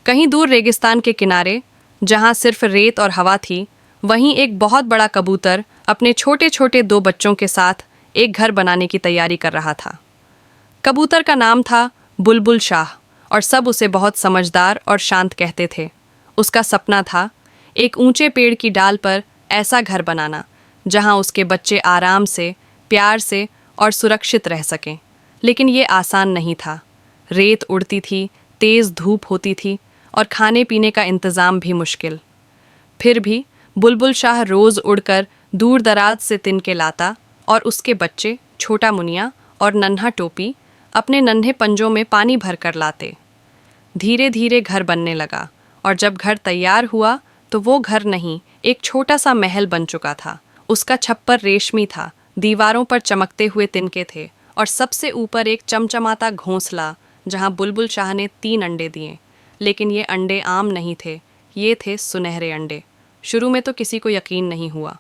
कहीं दूर रेगिस्तान के किनारे, जहां सिर्फ रेत और हवा थी, वहीं एक बहुत बड़ा कबूतर अपने छोटे छोटे दो बच्चों के साथ एक घर बनाने की तैयारी कर रहा था। कबूतर का नाम था बुलबुल शाह और सब उसे बहुत समझदार और शांत कहते थे। उसका सपना था एक ऊंचे पेड़ की डाल पर ऐसा घर बनाना जहां उसके बच्चे आराम से, प्यार से और सुरक्षित रह सकें। लेकिन ये आसान नहीं था। रेत उड़ती थी, तेज धूप होती थी और खाने पीने का इंतज़ाम भी मुश्किल। फिर भी बुलबुल शाह रोज़ उड़कर दूर दराज से तिनके लाता और उसके बच्चे, छोटा मुनिया और नन्हा टोपी, अपने नन्हे पंजों में पानी भर कर लाते। धीरे धीरे घर बनने लगा और जब घर तैयार हुआ तो वो घर नहीं, एक छोटा सा महल बन चुका था। उसका छप्पर रेशमी था, दीवारों पर चमकते हुए तिनके थे और सबसे ऊपर एक चमचमाता घोंसला जहां बुलबुल शाह ने 3 अंडे दिए। लेकिन ये अंडे आम नहीं थे, ये थे सुनहरे अंडे। शुरू में तो किसी को यकीन नहीं हुआ,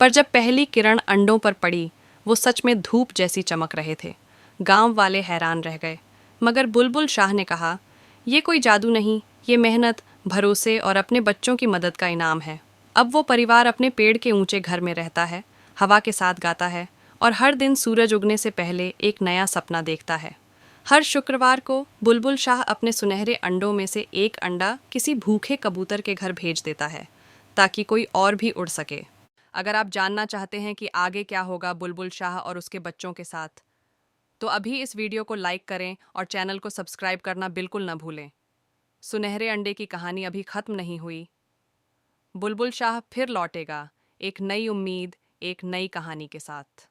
पर जब पहली किरण अंडों पर पड़ी, वो सच में धूप जैसी चमक रहे थे। गांव वाले हैरान रह गए, मगर बुलबुल शाह ने कहा, ये कोई जादू नहीं, ये मेहनत, भरोसे और अपने बच्चों की मदद का इनाम है। अब वो परिवार अपने पेड़ के ऊंचे घर में रहता है, हवा के साथ गाता है और हर दिन सूरज उगने से पहले एक नया सपना देखता है। हर शुक्रवार को बुलबुल शाह अपने सुनहरे अंडों में से एक अंडा किसी भूखे कबूतर के घर भेज देता है, ताकि कोई और भी उड़ सके। अगर आप जानना चाहते हैं कि आगे क्या होगा बुलबुल शाह और उसके बच्चों के साथ, तो अभी इस वीडियो को लाइक करें और चैनल को सब्सक्राइब करना बिल्कुल न भूलें। सुनहरे अंडे की कहानी अभी खत्म नहीं हुई। बुलबुल शाह फिर लौटेगा, एक नई उम्मीद, एक नई कहानी के साथ।